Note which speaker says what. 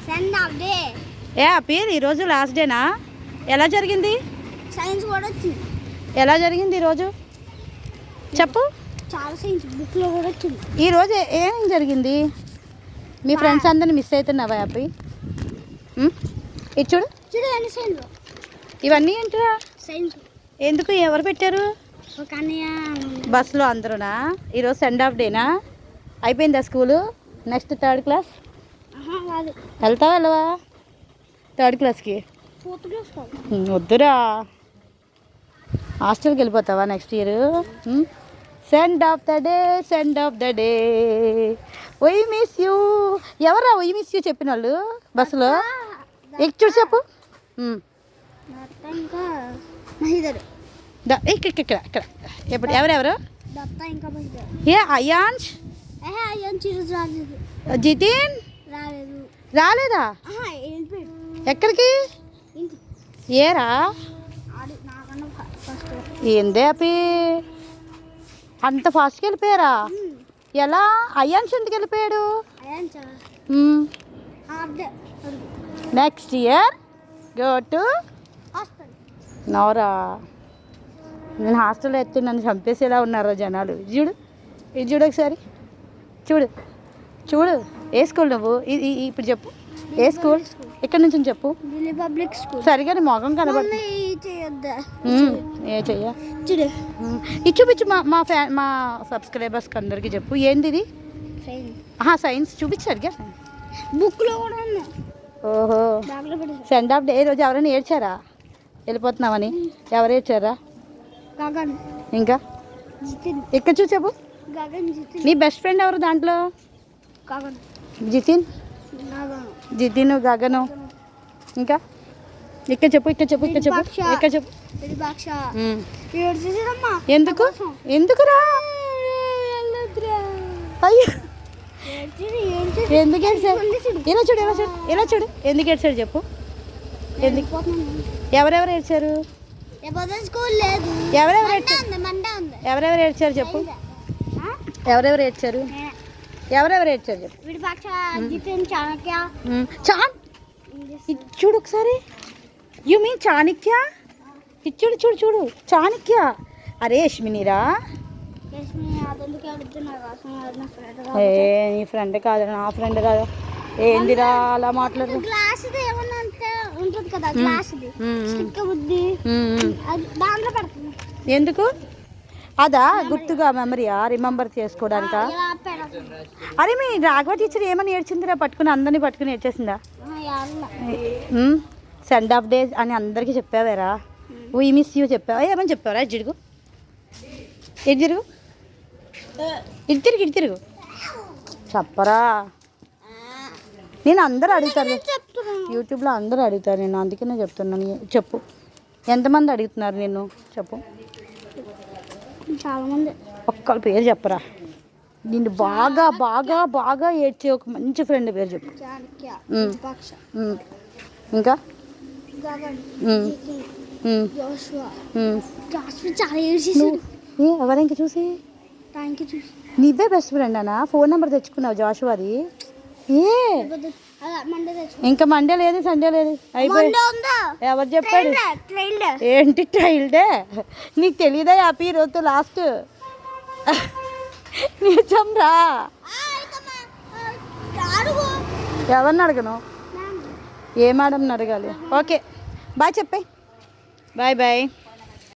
Speaker 1: ఏ అప్పి ఈరోజు లాస్ట్ డేనా? ఎలా జరిగింది?
Speaker 2: సైన్స్ కూడా వచ్చింది.
Speaker 1: ఎలా జరిగింది ఈరోజు చెప్పు.
Speaker 2: చాలా సైన్స్ బుక్లో కూడా వచ్చింది.
Speaker 1: ఈరోజు ఏం జరిగింది? మీ ఫ్రెండ్స్ అందరిని మిస్ అవుతున్నావా అప్పి? ఇది చూడు
Speaker 2: చూడు అన్ని సైన్స్.
Speaker 1: ఇవన్నీ ఏంటిరా?
Speaker 2: సైన్స్.
Speaker 1: ఎందుకు? ఎవరు పెట్టారు?
Speaker 2: ఒక అన్నయ్య
Speaker 1: బస్సులో అందరూనా? ఈరోజు సెండ్ ఆఫ్ డేనా? అయిపోయిందా స్కూలు? నెక్స్ట్ థర్డ్ క్లాస్
Speaker 2: కాదు.
Speaker 1: వెళ్తావా వెళ్ళవా థర్డ్ క్లాస్కి?
Speaker 2: ఫోర్త్ క్లాస్ కాదు.
Speaker 1: వద్దురా, హాస్టల్కి వెళ్ళిపోతావా next year? Send off the day, send off the day, why miss you. ఎవరా వై మిస్ యూ చెప్పిన వాళ్ళు బస్సులో? చూడు చెప్పు.
Speaker 2: ఇంకా మహిదర్.
Speaker 1: ఇక్కడ ఇక్కడ ఇక్కడ ఎప్పుడు ఎవరెవరు?
Speaker 2: దత్త ఇంకా మహిదర్.
Speaker 1: ఏ అయాన్ష్
Speaker 2: అయాన్ష్ రాలేదు.
Speaker 1: జితిన్
Speaker 2: రాలేదు.
Speaker 1: రాలేదా? ఎక్కడికి? ఏరా ఏందే అపి అంత ఫాస్ట్కి వెళ్ళిపోయారా? ఎలా? అయాన్ష్ ఎందుకు వెళ్ళిపోయాడు? నెక్స్ట్ ఇయర్ గో టు నోరా. నేను హాస్టల్లో ఎత్తి నన్ను చంపేసేలా ఉన్నారు జనాలు. చూడు ఇది చూడు ఒకసారి చూడు చూడు. ఏ స్కూల్ నువ్వు? ఇప్పుడు చెప్పు ఏ స్కూల్? ఎక్కడి నుంచి చెప్పు.
Speaker 2: Public school.
Speaker 1: సరిగా నీ మొఖం కనబడుతుంది. ఏ చెయ్య
Speaker 2: చూడు
Speaker 1: ఇది చూపించు మా సబ్స్క్రైబర్స్కి అందరికీ చెప్పు. ఏంది ఇది? సైన్స్ చూపించు సరిగా.
Speaker 2: బుక్లో కూడా ఉంది.
Speaker 1: ఓహో సెండ్ ఆఫ్ డే రోజు ఎవరైనా ఏడ్చారా వెళ్ళిపోతున్నామని? ఎవరు ఏడ్చారా? ఇంకా ఇక్కడ చూసి చెప్పు. నీ బెస్ట్ ఫ్రెండ్ ఎవరు దాంట్లో? జితిన్, జితిన్, గగను. ఇంకా ఇక్కడ చెప్పు ఇక్కడ చెప్పు ఇక్కడ చెప్పు ఇక్కడ చెప్పు. ఎందుకు ఎందుకురా? అయ్యో ఎందుకు ఏడ్చాడు? ఇలా చూడు ఇలా చూడు ఇలా చూడు. ఎందుకు ఏడ్చాడు చెప్పు. ఎందుకు? ఎవరెవరు ఏడ్చారు? ఎవరెవరు ఏడ్చారు చెప్పు. ఎవరెవరు ఏడ్చారు? ఎవరెవరు ఏడ్చారు చెప్పు. చూడు ఒకసారి. You mean Chanakya? చూడు చూడు చూడు చాణక్య. అరే యశ్మినిరా. ఏ నీ ఫ్రెండ్ కాదు నా ఫ్రెండ్ కాదు. ఏందిరా అలా మాట్లాడు? ఎందుకు? అదా గుర్తుగా మెమరీయా రిమెంబర్ చేసుకోవడానికా? అరే మీ రాఘవ టీచర్ ఏమని ఏడ్చిందిరా? పట్టుకుని అందరినీ పట్టుకుని ఏడ్చేసిందా? సెండ్ ఆఫ్ డే అని అందరికీ చెప్పావేరా? వీ మిస్ యూ చెప్పావా? ఏమని చెప్పావరా? ఇటు తిరుగు ఇటు తిరుగు ఇటు తిరుగు చెప్పరా. నేను అందరూ అడుగుతారు యూట్యూబ్లో, అందరూ అడుగుతారు నేను అందుకనే చెప్తున్నాను. చెప్పు ఎంతమంది అడుగుతున్నారు నిన్ను చెప్పు.
Speaker 2: చాలామంది.
Speaker 1: ఒక్కళ్ళ పేరు చెప్పరా. నిన్ను బాగా బాగా బాగా ఏడ్చే ఒక మంచి ఫ్రెండ్ పేరు చెప్పు. ఇంకా ఎవరు ఇంకా చూసి నీవే బెస్ట్ ఫ్రెండ్ అనా? ఫోన్ నెంబర్ తెచ్చుకున్నావు జాషువాది? ఏ ఇంకా మండే లేదు సండే లేదు అయిపోయి. ఎవరు చెప్పాడు? ఏంటి ట్రైల్ డే? నీకు తెలియదా హ్యాపీ రోజు లాస్ట్ నిజం రా. ఎవరిని అడగను? ఏ మేడంని అడగాలి? ఓకే బాయ్ చెప్పే. Bye bye.